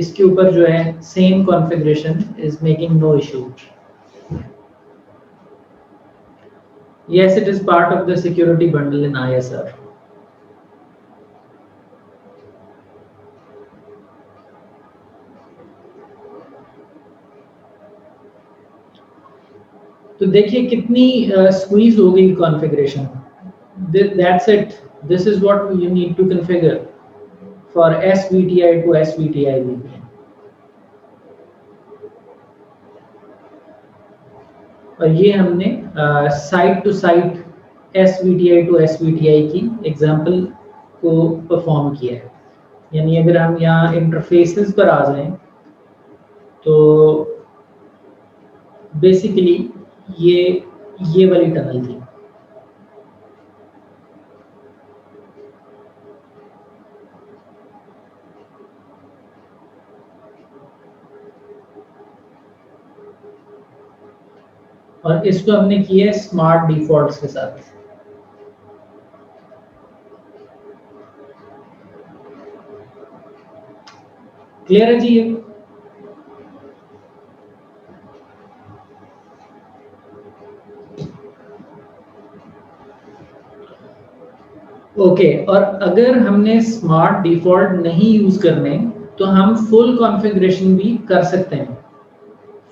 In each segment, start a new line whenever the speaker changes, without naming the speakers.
इसके ऊपर जो है same configuration is making no issue. Yes, it is part of the security bundle in ISR. तो देखिए कितनी स्क्वीज हो गई configuration. That's it. This is what you need to configure for SVTI to SVTI VPN. और ये हमने site to site SVTI to SVTI की example को परफॉर्म किया है. यानी अगर हम यहाँ इंटरफेसेस पर आ जाएं तो बेसिकली ये वाली टनल थी. और इसको हमने किया है स्मार्ट डिफॉल्ट्स के साथ. क्लियर है जी ये? ओके. और अगर हमने स्मार्ट डिफॉल्ट नहीं यूज करने तो हम फुल कॉन्फ़िगरेशन भी कर सकते हैं.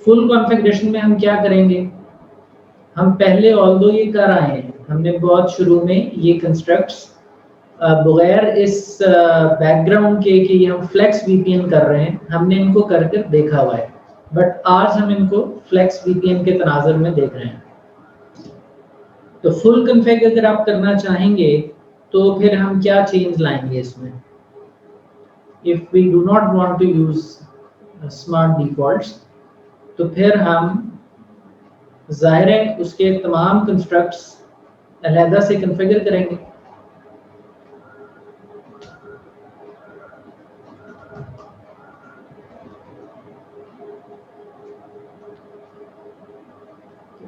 फुल कॉन्फ़िगरेशन में हम क्या करेंगे, हम पहले ऑल्दो ये कर आए हैं, हमने बहुत शुरू में ये कंस्ट्रक्ट्स बगैर इस बैकग्राउंड के कि हम फ्लेक्स वीपीएन कर रहे हैं, हमने इनको करके देखा हुआ है. बट आज हम इनको फ्लेक्स वीपीएन के तनाज़ुर में देख रहे हैं. तो फुल कॉन्फ़िग अगर आप करना चाहेंगे तो फिर हम क्या चेंज लाएंगे इसमें. If we do not want to use smart defaults तो फिर हम जाहिर है उसके तमाम कंस्ट्रक्ट्स अलहदा से कॉन्फ़िगर करेंगे.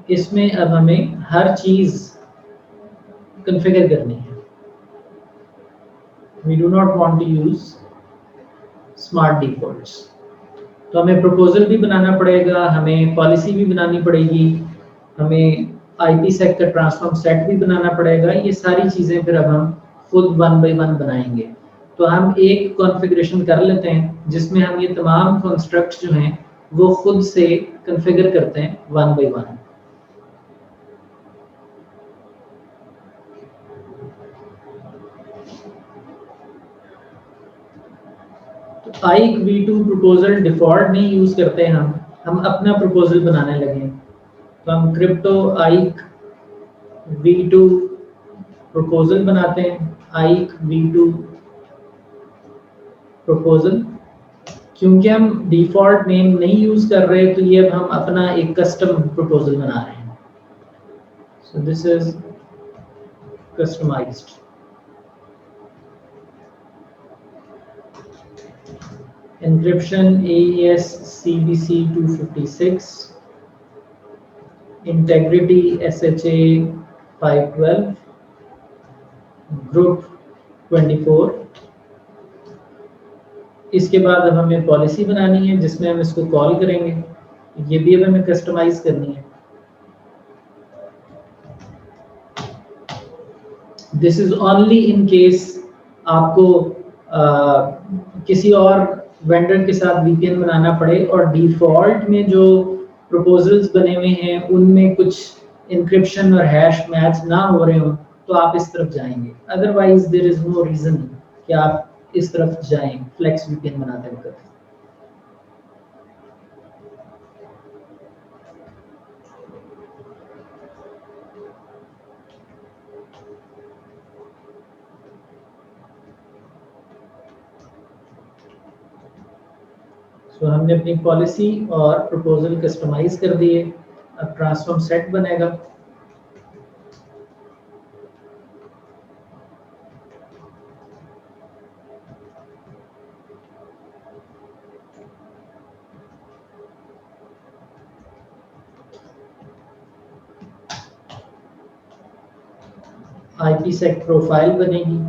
इसमें अब हमें हर चीज कॉन्फ़िगर करनी है. We do not want to use smart defaults. तो हमें प्रपोजल भी बनाना पड़ेगा, हमें पॉलिसी भी बनानी पड़ेगी, हमें IPsec का ट्रांसफॉर्म सेट भी बनाना पड़ेगा. ये सारी चीज़ें फिर अब हम खुद 1 बाय 1 बनाएंगे. तो हम एक कॉन्फ़िगरेशन कर लेते हैं जिसमें हम ये तमाम कंस्ट्रक्ट्स जो हैं वो खुद से कॉन्फ़िगर करते हैं 1 बाय 1. आइक V2 प्रपोजल डिफॉल्ट नहीं यूज करते हैं, हम अपना प्रपोजल बनाने लगे. तो हम क्रिप्टो आइक V2 प्रपोजल बनाते हैं. आइक V2 प्रपोजल. क्योंकि हम डिफॉल्ट नेम नहीं यूज कर रहे तो ये अब हम अपना एक कस्टम प्रपोजल बना रहे हैं. So this is customised. Encryption AES CBC 256, integrity SHA 512, group 24. इसके बाद अब हमें पॉलिसी बनानी है जिसमें हम इसको कॉल करेंगे. ये भी अब हमें कस्टमाइज करनी है. This is only in case आपको किसी और वेंडर के साथ VPN बनाना पड़े और डिफॉल्ट में जो प्रपोजल्स बने हुए हैं उनमें कुछ इंक्रिप्शन और हैश मैच ना हो रहे हो तो आप इस तरफ जाएंगे. Otherwise there is no reason कि आप इस तरफ जाएं फ्लेक्स VPN बनाते वक्त. तो हमने अपनी पॉलिसी और प्रपोजल कस्टमाइज कर दिए. अब ट्रांसफॉर्म सेट बनेगा. IPsec प्रोफाइल बनेगी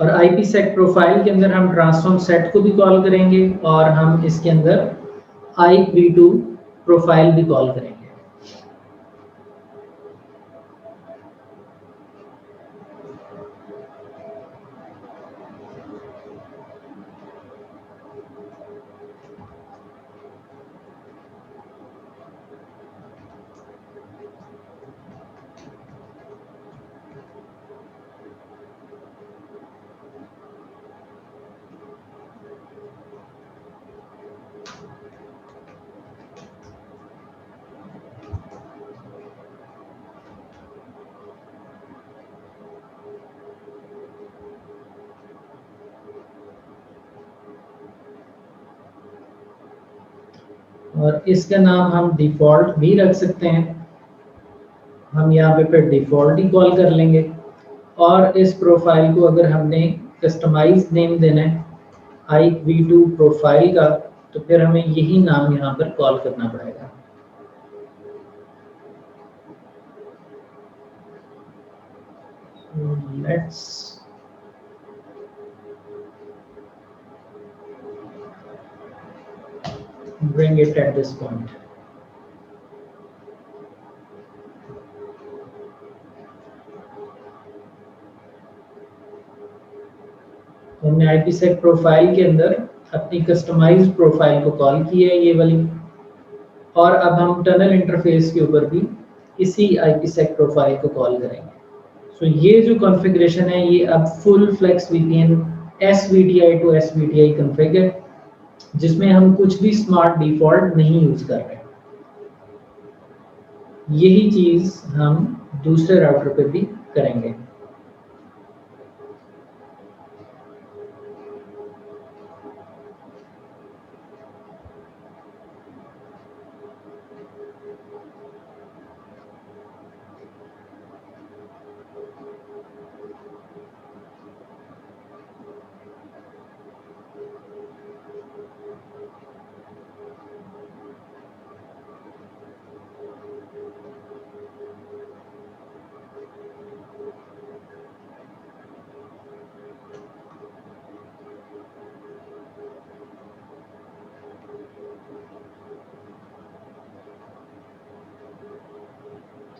और IPsec प्रोफाइल के अंदर हम ट्रांसफॉर्म सेट को भी कॉल करेंगे और हम इसके अंदर IV2 प्रोफाइल भी कॉल करेंगे। और इसका नाम हम डिफ़ॉल्ट भी रख सकते हैं। हम यहाँ पे फिर डिफ़ॉल्ट ही कॉल कर लेंगे और इस प्रोफाइल को अगर हमने कस्टमाइज नेम देना है IV2 प्रोफाइल का, तो फिर हमें यही नाम यहाँ पर कॉल करना पड़ेगा। Let's bring it at this point. तो हमने IPsec प्रोफाइल के अंदर अपनी कस्टमाइज्ड प्रोफाइल को कॉल किया है ये वाली, और अब हम टनल इंटरफेस के ऊपर भी इसी IPsec प्रोफाइल को कॉल करेंगे। सो ये जो कॉन्फ़िगरेशन है ये अब full flex VPN SVTI to SVTI config है, जिसमें हम कुछ भी स्मार्ट डिफ़ॉल्ट नहीं यूज कर रहे। यही चीज हम दूसरे राउटर पे भी करेंगे।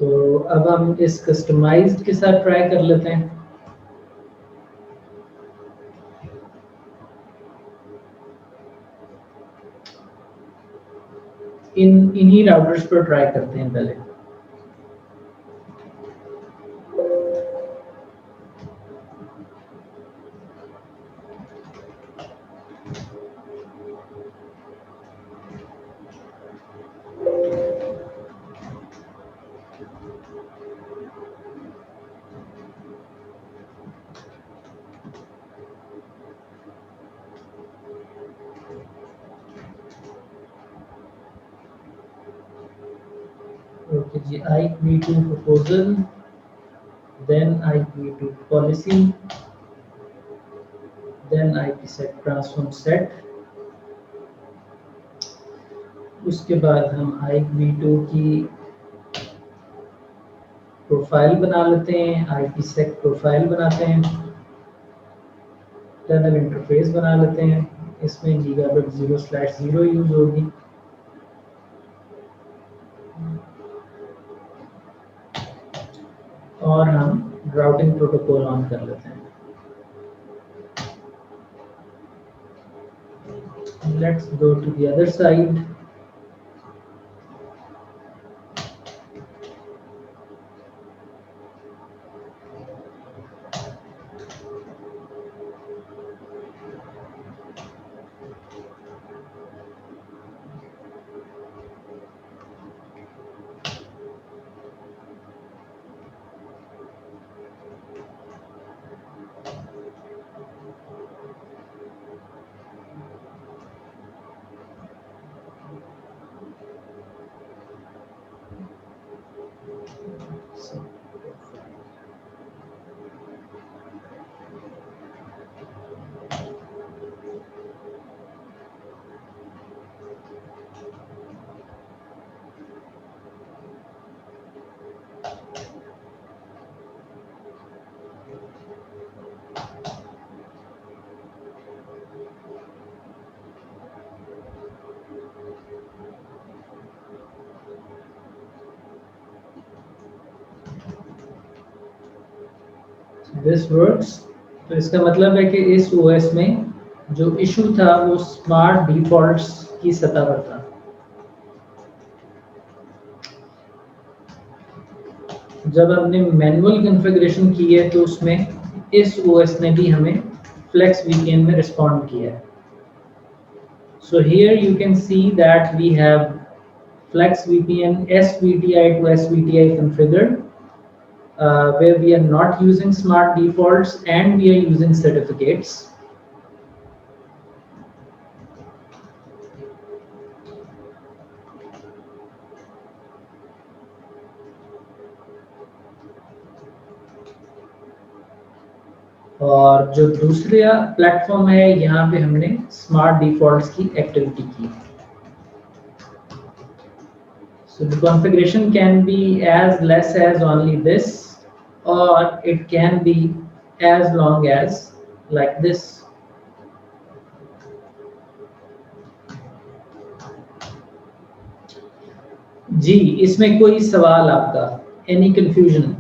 तो अब हम इस कस्टमाइज्ड के साथ ट्राई कर लेते हैं। इन्हीं राउटर्स पर ट्राई करते हैं पहले। Okay, जी, IPv2 proposal, then IPv2 policy, then IPsec transform set। उसके बाद हम IPv2 की प्रोफाइल बना लेते हैं, IPsec प्रोफाइल बनाते हैं, टनल इंटरफेस बना लेते हैं, इसमें गीगाबिट 0/0 यूज होगी। और हम राउटिंग प्रोटोकॉल ऑन कर लेते हैं। Let's go to the other side। This works. तो इसका मतलब है कि इस ओएस में जो इशू था वो स्मार्ट डिफॉल्ट्स की सतह पर था। जब हमने मैनुअल कॉन्फ़िगरेशन की है तो उसमें इस ओएस ने भी हमें फ्लेक्स वीपीएन में रिस्पॉन्ड किया है। So here you can see that we have Flex VPN SVTI to SVTI configured, where we are not using smart defaults and we are using certificates. और जो दूसरा प्लेटफॉर्म है यहाँ पे हमने स्मार्ट डिफॉल्ट्स की एक्टिविटी की। So the configuration can be as less as only this, or it can be as long as like this. जी, इसमें कोई सवाल आपका? Any confusion?